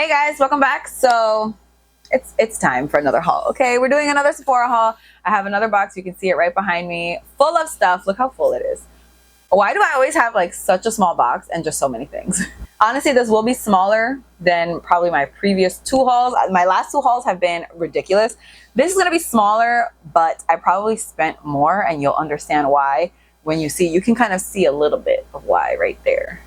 Hey guys, welcome back. So it's time for another haul. Okay, we're doing another Sephora haul. I have another box, you can see it right behind me, full of stuff. Look how full it is. Why do I always have like such a small box and just so many things? Honestly, this will be smaller than probably my previous two hauls. My last two hauls have been ridiculous. This is gonna be smaller, but I probably spent more, and you'll understand why when you see. You can kind of see a little bit of why right there.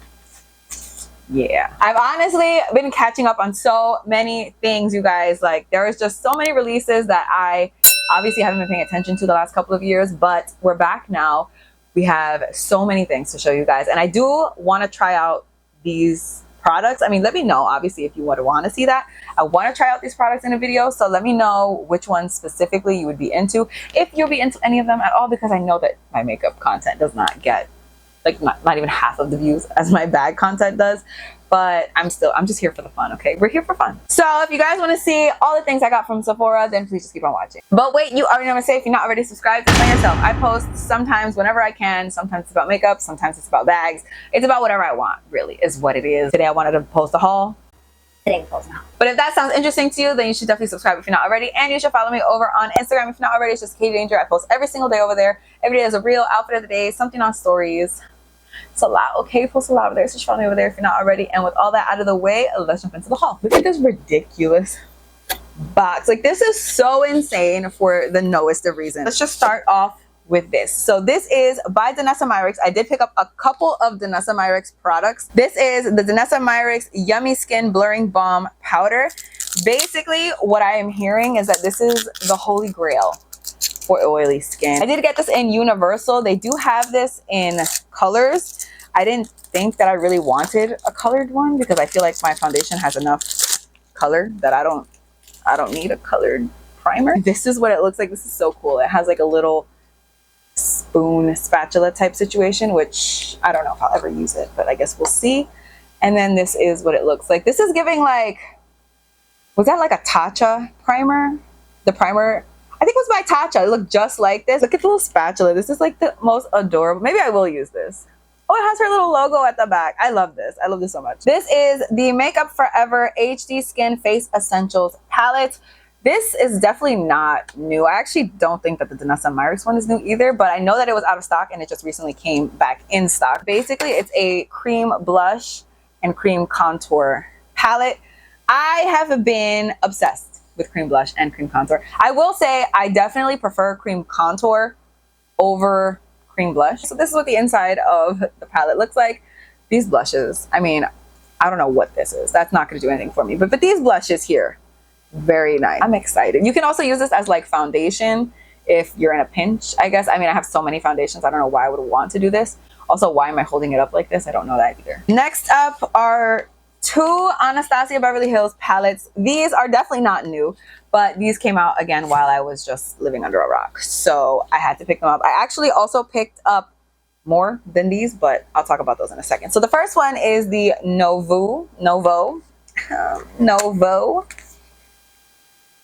Yeah, I've honestly been catching up on so many things, you guys. Like, there is just so many releases that I obviously haven't been paying attention to the last couple of years, but we're back now. We have so many things to show you guys, and I do want to try out these products. I mean, let me know obviously if you would want to see that. I want to try out these products in a video, so let me know which ones specifically you would be into, if you'll be into any of them at all, because I know that my makeup content does not get like not even half of the views as my bag content does. But I'm just here for the fun. Okay, we're here for fun. So if you guys want to see all the things I got from Sephora, then please just keep on watching. But wait, you already know what I'm saying. If you're not already subscribed, by yourself. I post sometimes whenever I can. Sometimes it's about makeup, sometimes it's about bags. It's about whatever I want, really, is what it is. Today I wanted to post a haul. But if that sounds interesting to you, then you should definitely subscribe if you're not already, and you should follow me over on Instagram if you're not already. It's just Katie Danger. I post every single day over there. Every day is a real outfit of the day, something on stories. It's a lot. Okay, post a lot over there, so just follow me over there if you're not already. And with all that out of the way, let's jump into the haul. Look at this ridiculous box. Like, this is so insane for the knowest of reasons. Let's just start off with this. So this is by Danessa Myricks. I did pick up a couple of Danessa Myricks products. This is the Danessa Myricks Yummy Skin Blurring Balm Powder. Basically, what I am hearing is that this is the holy grail for oily skin. I did get this in Universal. They do have this in colors. I didn't think that I really wanted a colored one because I feel like my foundation has enough color that I don't need a colored primer. This is what it looks like. This is so cool. It has like a little spoon spatula type situation, which I don't know if I'll ever use it, but I guess we'll see. And then this is what it looks like. This is giving like, was that like a Tatcha primer? The primer, I think it was by Tatcha. It looked just like this. Look at the little spatula. This is like the most adorable. Maybe I will use this. Oh, it has her little logo at the back. I love this. I love this so much. This is the Makeup Forever HD Skin Face Essentials palette. This is definitely not new. I actually don't think that the Danessa Myricks one is new either, but I know that it was out of stock and it just recently came back in stock. Basically, it's a cream blush and cream contour palette. I have been obsessed with cream blush and cream contour. I will say I definitely prefer cream contour over cream blush. So this is what the inside of the palette looks like. These blushes, I mean, I don't know what this is. That's not going to do anything for me. But these blushes here, very nice. I'm excited. You can also use this as like foundation if you're in a pinch, I guess. I mean, I have so many foundations. I don't know why I would want to do this. Also, why am I holding it up like this? I don't know that either. Next up are two Anastasia Beverly Hills palettes. These are definitely not new, but these came out again while I was just living under a rock, so I had to pick them up. I actually also picked up more than these, but I'll talk about those in a second. So the first one is the Novo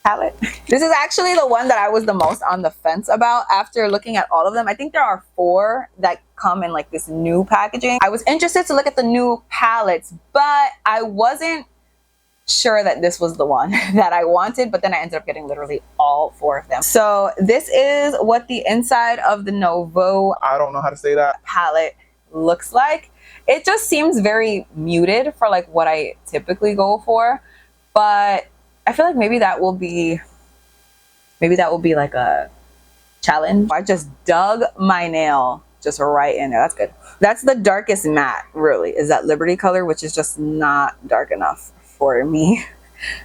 palette. This is actually the one that I was the most on the fence about after looking at all of them. I think there are 4 that come in like this new packaging. I was interested to look at the new palettes, but I wasn't sure that this was the one that I wanted, but then I ended up getting literally all 4 of them. So this is what the inside of the Novo, I don't know how to say that, palette looks like. It just seems very muted for like what I typically go for, but I feel like maybe that will be like a challenge. I just dug my nail just right in there. That's good. That's the darkest matte, really, is that Liberty color, which is just not dark enough for me.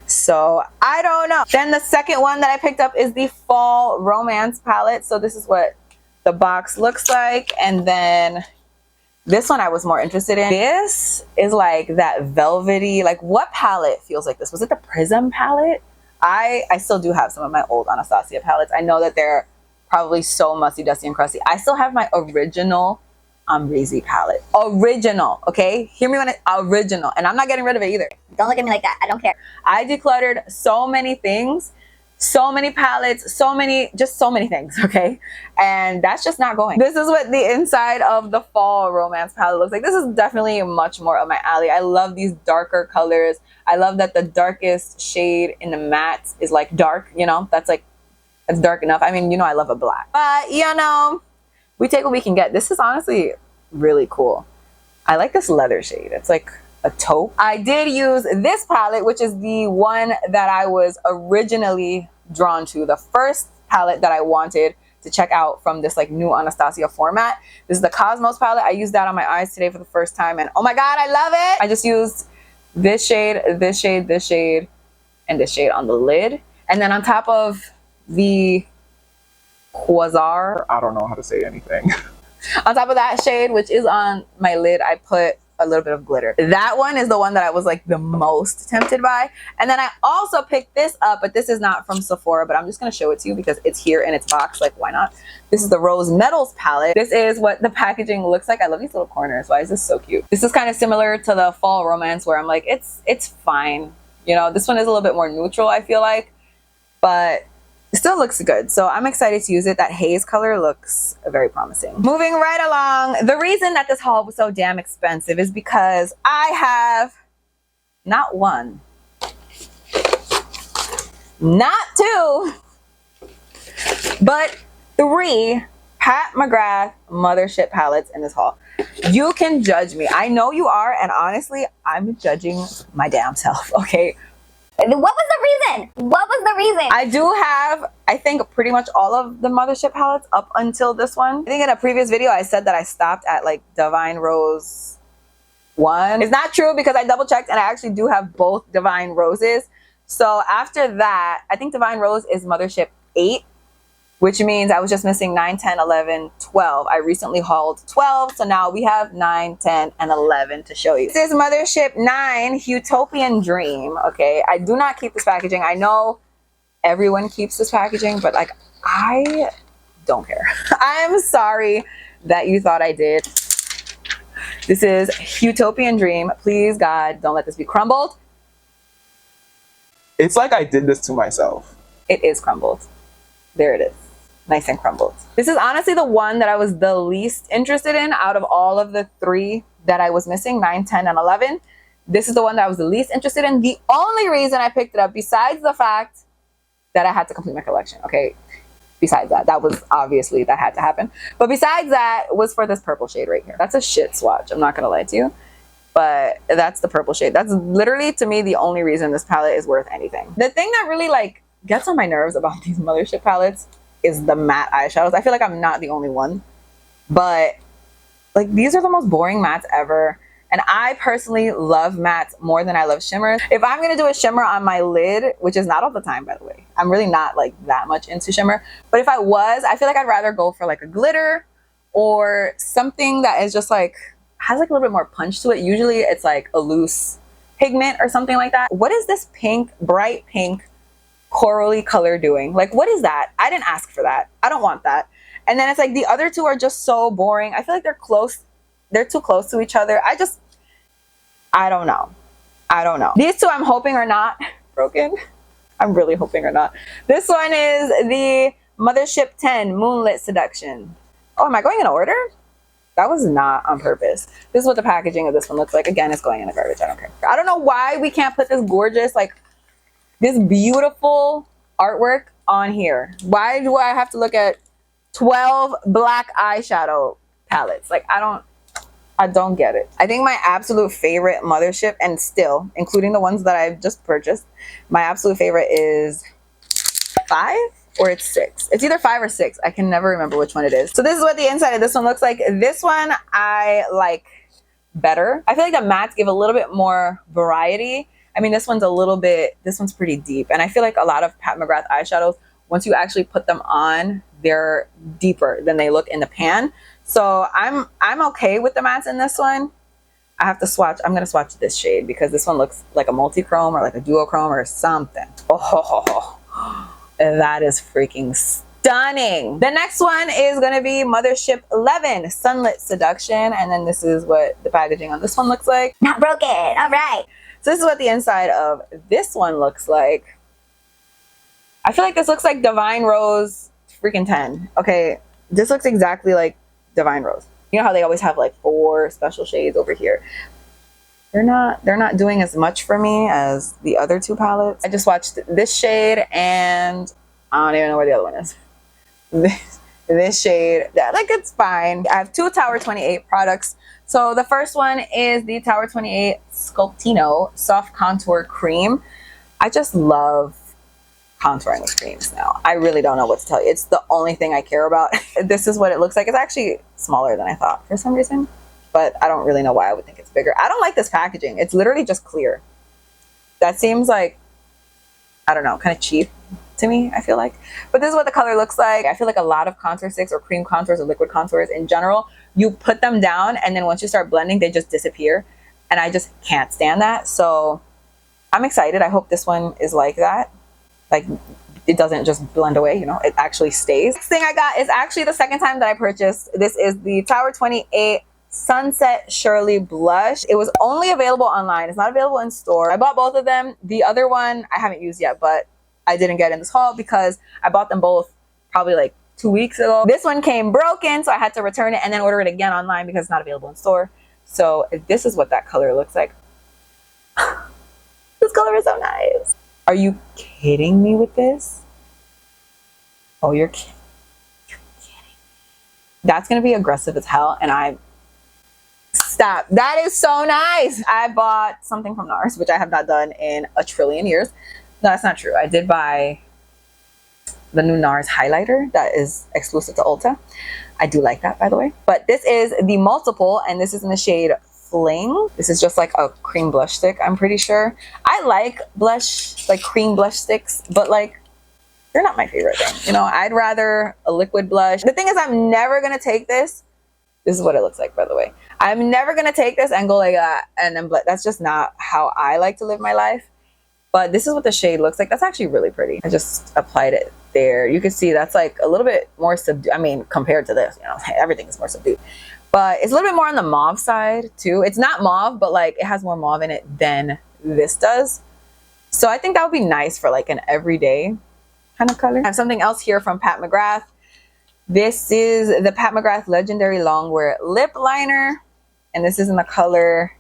So I don't know. Then the second one that I picked up is the Fall Romance palette. So this is what the box looks like. And then this one I was more interested in. This is like that velvety, like what palette feels like this? Was it the Prism palette? I still do have some of my old Anastasia palettes. I know that they're probably so musty, dusty, and crusty. I still have my original Amrezy palette. Original, okay? Hear me when it's original. And I'm not getting rid of it either. Don't look at me like that. I don't care. I decluttered so many things so many palettes, so many things, okay? And that's just not going. This is what the inside of the fall romance palette looks like. This is definitely much more of my alley. I love these darker colors. I love that the darkest shade in the mattes is like dark, you know, that's dark enough. I mean, you know, I love a black, but you know, we take what we can get. This is honestly really cool. I like this leather shade. It's like a taupe. I did use this palette, which is the one that I was originally drawn to, the first palette that I wanted to check out from this like new Anastasia format. This is the Cosmos palette. I used that on my eyes today for the first time, and oh my god, I love it. I just used this shade, this shade, this shade, and this shade on the lid, and then on top of the Quazar, I don't know how to say anything. On top of that shade, which is on my lid, I put a little bit of glitter. That one is the one that I was like the most tempted by. And then I also picked this up, but this is not from Sephora, but I'm just gonna show it to you because it's here in its box, like why not? This is the Rose Metals palette. This is what the packaging looks like. I love these little corners. Why is this so cute? This is kind of similar to the fall romance where I'm like, it's fine. You know, this one is a little bit more neutral, I feel like, but it still looks good, so I'm excited to use it. That haze color looks very promising. Moving right along, the reason that this haul was so damn expensive is because I have not one, not two, but 3 Pat McGrath Mothership palettes in this haul. You can judge me. I know you are, and honestly, I'm judging my damn self, okay? What was the reason? What was the reason? I do have, I think, pretty much all of the Mothership palettes up until this one. I think in a previous video I said that I stopped at like Divine Rose 1. It's not true because I double checked and I actually do have both Divine Roses. So after that, I think Divine Rose is Mothership 8, which means I was just missing 9, 10, 11, 12. I recently hauled 12, so now we have 9, 10, and 11 to show you. This is Mothership 9, Utopian Dream, okay? I do not keep this packaging. I know everyone keeps this packaging, but like, I don't care. I'm sorry that you thought I did. This is Utopian Dream. Please, God, don't let this be crumbled. It's like I did this to myself. It is crumbled. There it is. Nice and crumbled. This is honestly the one that I was the least interested in out of all of the 3 that I was missing, 9, 10, and 11. This is the one that I was the least interested in. The only reason I picked it up, besides the fact that I had to complete my collection, okay? Besides that, that was obviously, that had to happen. But besides that, was for this purple shade right here. That's a shit swatch, I'm not gonna lie to you. But that's the purple shade. That's literally, to me, the only reason this palette is worth anything. The thing that really like gets on my nerves about these Mothership palettes is the matte eyeshadows. I feel like I'm not the only one, but like these are the most boring mattes ever. And I personally love mattes more than I love shimmers. If I'm gonna do a shimmer on my lid, which is not all the time, by the way, I'm really not like that much into shimmer. But if I was, I feel like I'd rather go for like a glitter or something that is just like, has like a little bit more punch to it. Usually it's like a loose pigment or something like that. What is this pink, bright pink, corally color doing? Like, what is that? I didn't ask for that. I don't want that. And then it's like the other 2 are just so boring. I feel like they're close. They're too close to each other. I don't know. I don't know. These 2 I'm hoping are not broken. I'm really hoping are not. This one is the Mothership 10 Moonlit Seduction. Oh, am I going in order? That was not on purpose. This is what the packaging of this one looks like. Again, it's going in the garbage. I don't care. I don't know why we can't put this gorgeous, like, this beautiful artwork on here. Why do I have to look at 12 black eyeshadow palettes? Like, I don't get it. I think my absolute favorite Mothership, and still, including the ones that I've just purchased, my absolute favorite is 5 or it's 6. It's either 5 or 6. I can never remember which one it is. So this is what the inside of this one looks like. This one I like better. I feel like the mattes give a little bit more variety. I mean, this one's pretty deep. And I feel like a lot of Pat McGrath eyeshadows, once you actually put them on, they're deeper than they look in the pan. So I'm okay with the mattes in this one. I have to swatch. I'm going to swatch this shade because this one looks like a multi-chrome or like a duochrome or something. Oh, that is freaking stunning. The next one is going to be Mothership 11 Sunlit Seduction. And then this is what the packaging on this one looks like. Not broken. All right. So this is what the inside of this one looks like. I feel like this looks like Divine Rose freaking 10. Okay, this looks exactly like Divine Rose. You know how they always have like 4 special shades over here? They're not doing as much for me as the other 2 palettes. I just watched this shade and I don't even know where the other one is. This shade, like, it's fine. I have 2 Tower 28 products. So the first one is the Tower 28 Sculptino Soft Contour Cream. I just love contouring with creams now. I really don't know what to tell you. It's the only thing I care about. This is what it looks like. It's actually smaller than I thought for some reason, but I don't really know why I would think it's bigger. I don't like this packaging. It's literally just clear. That seems like, I don't know, kind of cheap to me, I feel like. But this is what the color looks like. I feel like a lot of contour sticks or cream contours or liquid contours in general, you put them down and then once you start blending, they just disappear. And I just can't stand that. So I'm excited. I hope this one is like that. Like, it doesn't just blend away, you know, it actually stays. Next thing I got is actually the second time that I purchased. This is the Tower 28 Sunset Shirley Blush. It was only available online. It's not available in store. I bought both of them. The other one I haven't used yet, but I didn't get in this haul because I bought them both probably like 2 weeks ago. This one came broken, so I had to return it and then order it again online because it's not available in store. So this is what that color looks like. This color is so nice. Are you kidding me with this? Oh, you're kidding. That's gonna be aggressive as hell, and stop. That is so nice. I bought something from NARS, which I have not done in a trillion years. No, that's not true. I did buy the new NARS highlighter that is exclusive to Ulta. I do like that, by the way. But this is the Multiple, and this is in the shade Fling. This is just like a cream blush stick, I'm pretty sure. I like blush, like cream blush sticks, but like, they're not my favorite thing. You know, I'd rather a liquid blush. The thing is, I'm never gonna take this. This is what it looks like, by the way. I'm never gonna take this and go like that and then that's just not how I like to live my life. But this is what the shade looks like. That's actually really pretty. I just applied it there. You can see that's like a little bit more subdued. I mean, compared to this, you know, everything is more subdued. But it's a little bit more on the mauve side too. It's not mauve, but like it has more mauve in it than this does. So I think that would be nice for like an everyday kind of color. I have something else here from Pat McGrath. This is the Pat McGrath Legendary Longwear Lip Liner. And this is in the color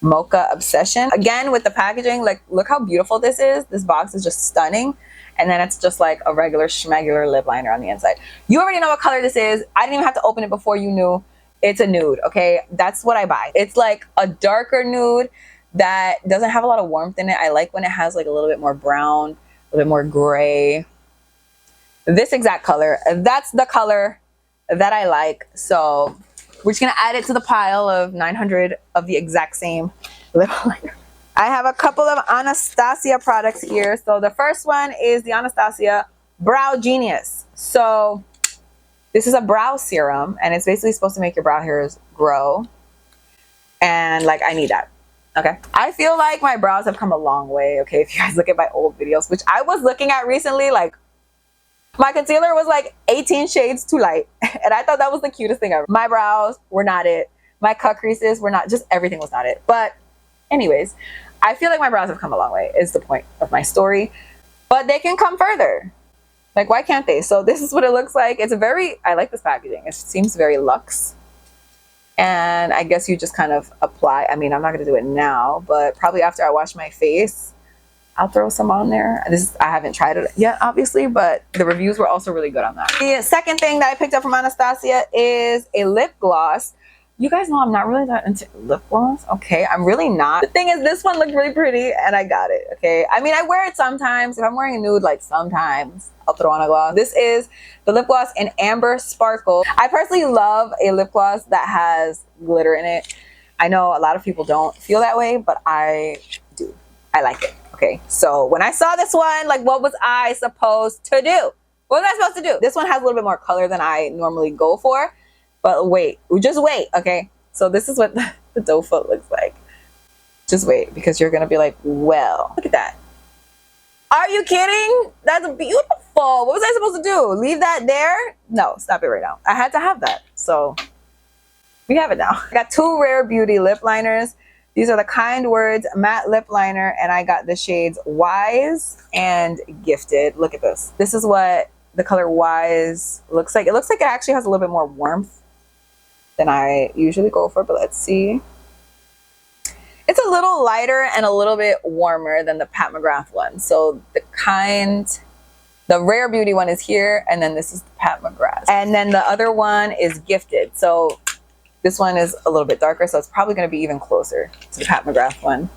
Mocha Obsession. Again, with the packaging, like, look how beautiful this is. This box is just stunning. And then it's just like a regular schmegular lip liner on the inside. You already know what color this is. I didn't even have to open it before you knew. It's a nude, okay? That's what I buy. It's like a darker nude that doesn't have a lot of warmth in it. I like when it has like a little bit more brown, a little bit more gray. This exact color, that's the color that I like. So we're just gonna add it to the pile of 900 of the exact same lip liner. I have a couple of Anastasia products here. So the first one is the Anastasia Brow Genius. So this is a brow serum and it's basically supposed to make your brow hairs grow. And like, I need that. Okay. I feel like my brows have come a long way. Okay. If you guys look at my old videos, which I was looking at recently, like my concealer was like 18 shades too light. And I thought that was the cutest thing ever. My brows were not it. My cut creases were not, just everything was not it. But anyways, I feel like my brows have come a long way is the point of my story. But they can come further. Like, why can't they? So this is what it looks like. It's a very, I like this packaging. It seems very luxe. And I guess you just kind of apply. I mean, I'm not going to do it now, but probably after I wash my face, I'll throw some on there. I haven't tried it yet, obviously, but the reviews were also really good on that. The second thing that I picked up from Anastasia is a lip gloss. You guys know I'm not really that into lip gloss. Okay, I'm really not. The thing is, this one looked really pretty and I got it. Okay, I mean, I wear it sometimes. If I'm wearing a nude, like sometimes I'll throw on a gloss. This is the lip gloss in Amber Sparkle. I personally love a lip gloss that has glitter in it. I know a lot of people don't feel that way, but I do. I like it. Okay, so when I saw this one, like, what was I supposed to do? What was I supposed to do? This one has a little bit more color than I normally go for. But wait, just wait, okay? So this is what the doe foot looks like. Just wait, because you're gonna be like, well, look at that. Are you kidding? That's beautiful. What was I supposed to do? Leave that there? No, stop it right now. I had to have that. So we have it now. I got two Rare Beauty lip liners. These are the Kind Words matte lip liner, and I got the shades Wise and Gifted. Look at this. This is what the color Wise looks like. It looks like it actually has a little bit more warmth than I usually go for, but let's see. It's a little lighter and a little bit warmer than the Pat McGrath one. So the Rare Beauty one is here, and then this is the Pat McGrath. And then the other one is Gifted. So this one is a little bit darker, so it's probably going to be even closer to the Pat McGrath one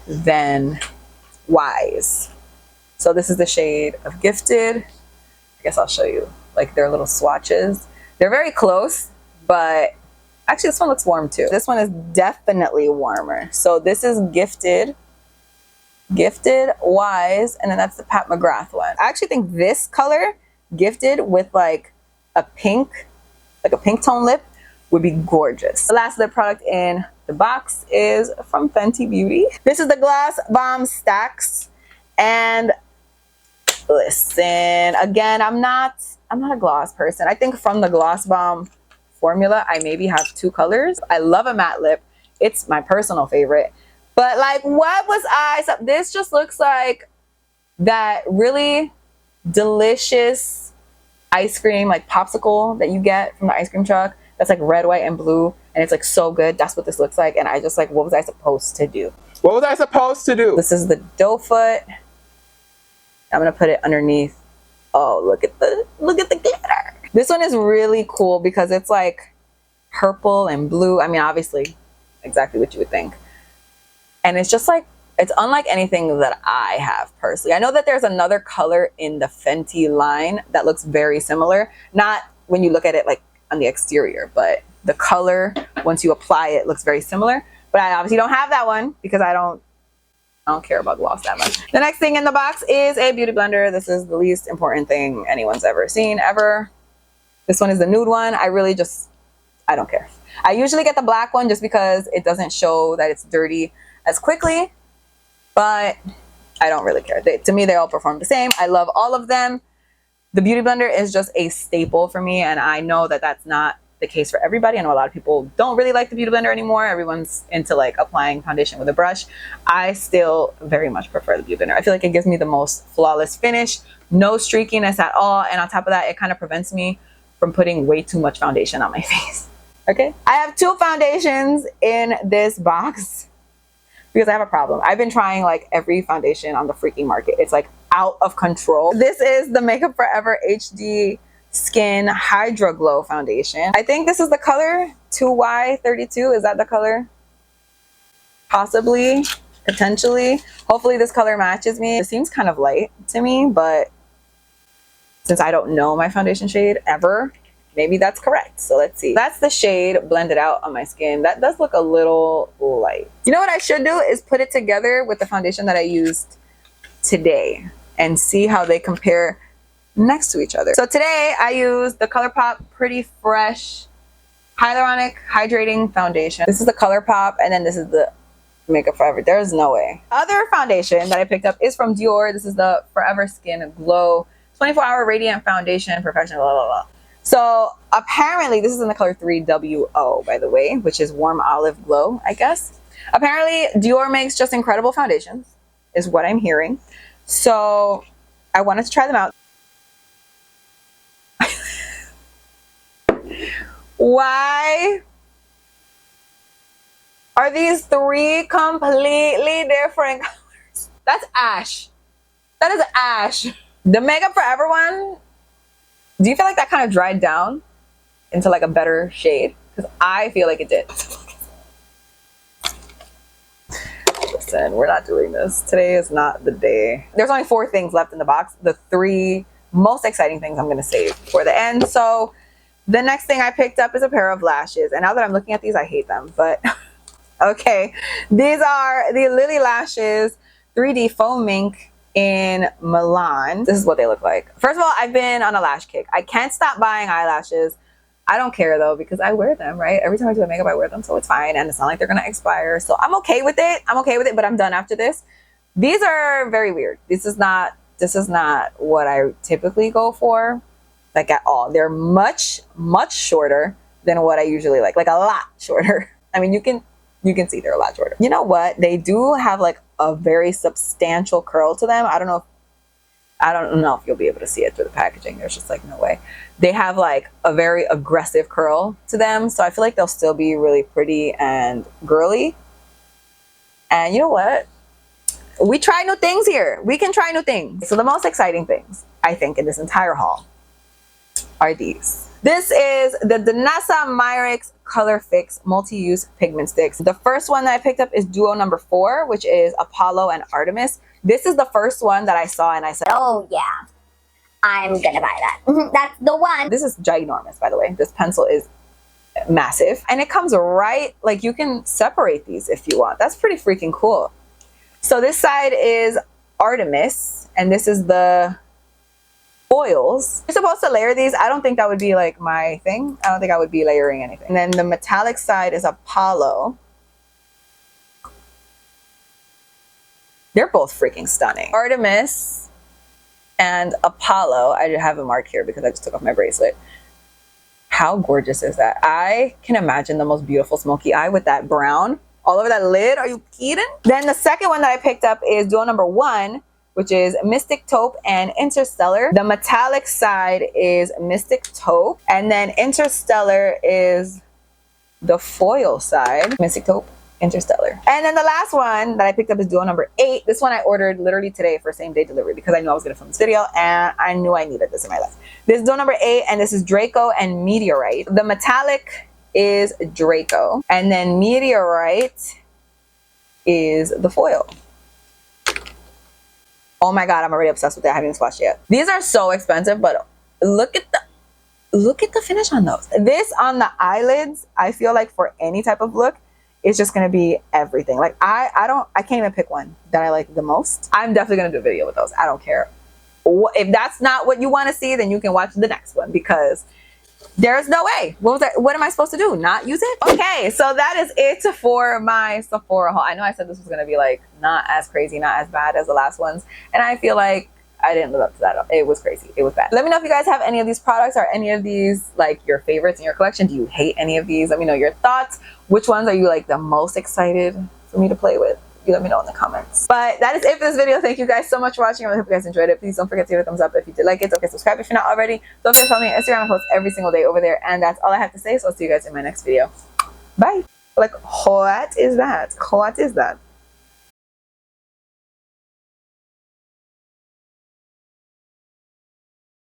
than Wise. So this is the shade of Gifted. I guess I'll show you like their little swatches. They're very close, but actually this one looks warm too. This one is definitely warmer. So this is Gifted, Wise, and then that's the Pat McGrath one. I actually think this color, Gifted, with like a pink tone lip, would be gorgeous. The last lip product in the box is from Fenty Beauty. This is the Gloss Bomb Stacks. And listen, again, I'm not a gloss person. I think from the Gloss Bomb formula, I maybe have 2 colors. I love a matte lip. It's my personal favorite. But like, what was this just looks like that really delicious ice cream, like popsicle that you get from the ice cream truck. That's like red, white, and blue, and it's like so good. That's what this looks like, and I just like, what was I supposed to do? What was I supposed to do? This is the doe foot. I'm gonna put it underneath. Oh, look at the glitter. This one is really cool because it's like purple and blue. I mean, obviously, exactly what you would think. And it's just like, it's unlike anything that I have personally. I know that there's another color in the Fenty line that looks very similar. Not when you look at it like on the exterior, but the color, once you apply it, looks very similar. But I obviously don't have that one because I don't care about gloss that much. The next thing in the box is a beauty blender. This is the least important thing anyone's ever seen, ever. This one is the nude one. I don't care. I usually get the black one just because it doesn't show that it's dirty as quickly, but I don't really care. To me, they all perform the same. I love all of them. The beauty blender is just a staple for me, and I know that that's not the case for everybody. I know a lot of people don't really like the beauty blender anymore. Everyone's into like applying foundation with a brush. I still very much prefer the beauty blender. I feel like it gives me the most flawless finish, no streakiness at all, and on top of that, it kind of prevents me from putting way too much foundation on my face. Okay, I have 2 foundations in this box because I have a problem. I've been trying like every foundation on the freaking market. It's like out of control. This is the Makeup Forever HD Skin Hydra Glow Foundation. I think this is the color 2Y32. Is that the color? Possibly, potentially. Hopefully this color matches me. It seems kind of light to me, but since I don't know my foundation shade ever, maybe that's correct. So let's see. That's the shade blended out on my skin. That does look a little light. You know what I should do is put it together with the foundation that I used today and see how they compare next to each other. So today I used the ColourPop Pretty Fresh Hyaluronic Hydrating Foundation. This is the ColourPop, and then this is the Makeup Forever. There's no way. Other foundation that I picked up is from Dior. This is the Forever Skin Glow 24-Hour Radiant Foundation Professional blah, blah, blah. So apparently this is in the color 3WO, by the way, which is Warm Olive Glow, I guess. Apparently Dior makes just incredible foundations, is what I'm hearing. So I wanted to try them out. Why are these 3 completely different colors? That's ash. That is ash. The Makeup Forever one, do you feel like that kind of dried down into like a better shade? Because I feel like it did. Listen, we're not doing this. Today is not the day. There's only 4 things left in the box. The 3 most exciting things I'm going to save for the end. So the next thing I picked up is a pair of lashes. And now that I'm looking at these, I hate them. But okay, these are the Lily Lashes 3D Foam Mink in Milan. This is what they look like. First of all, I've been on a lash kick. I can't stop buying eyelashes. I don't care though, because I wear them, right? Every time I do my makeup, I wear them, so it's fine. And it's not like they're gonna expire. So I'm okay with it. I'm okay with it, but I'm done after this. These are very weird. This is not what I typically go for, like at all. They're much, much shorter than what I usually like a lot shorter. I mean, you can You can see they're a lot shorter. You know what? They do have like a very substantial curl to them. I don't know if you'll be able to see it through the packaging. There's just like no way. They have like a very aggressive curl to them. So I feel like they'll still be really pretty and girly. And you know what? We try new things here. We can try new things. So the most exciting things, I think, in this entire haul are these. This is the Danessa Myrix Color Fix Multi-Use Pigment Sticks. The first one that I picked up is Duo number 4, which is Apollo and Artemis. This is the first one that I saw and I said, oh yeah, I'm gonna buy that. That's the one. This is ginormous, by the way. This pencil is massive. And it comes right, like you can separate these if you want. That's pretty freaking cool. So this side is Artemis, and this is the foils. You're supposed to layer these. I don't think that would be like my thing. I don't think I would be layering anything. And then the metallic side is Apollo. They're both freaking stunning. Artemis and Apollo. I have a mark here because I just took off my bracelet. How gorgeous is that? I can imagine the most beautiful smoky eye with that brown all over that lid. Are you kidding? Then the second one that I picked up is Duo number 1, which is Mystic Taupe and Interstellar. The metallic side is Mystic Taupe, and then Interstellar is the foil side. Mystic Taupe, Interstellar. And then the last one that I picked up is Duo number 8. This one I ordered literally today for same day delivery because I knew I was gonna film this video and I knew I needed this in my life. This is Duo number 8, and this is Draco and Meteorite. The metallic is Draco, and then Meteorite is the foil. Oh my god, I'm already obsessed with it. I haven't even swatched yet. These are so expensive, but look at the finish on those. This on the eyelids, I feel like for any type of look, it's just gonna be everything. Like I can't even pick one that I like the most. I'm definitely gonna do a video with those. I don't care. If that's not what you want to see, then you can watch the next one because there's no way. What am I supposed to do? Not use it? Okay, so that is it for my Sephora haul. I know I said this was gonna be like not as crazy, not as bad as the last ones, and I feel like I didn't live up to that. It was crazy. It was bad. Let me know if you guys have any of these products or any of these like your favorites in your collection. Do you hate any of these? Let me know your thoughts. Which ones are you like the most excited for me to play with? You let me know in the comments. But that is it for this video. Thank you guys so much for watching. I really hope you guys enjoyed it. Please don't forget to give it a thumbs up if you did like it. Don't forget to subscribe if you're not already. Don't forget to follow me on Instagram. I post every single day over there. And that's all I have to say. So I'll see you guys in my next video. Bye. Like, what is that? What is that?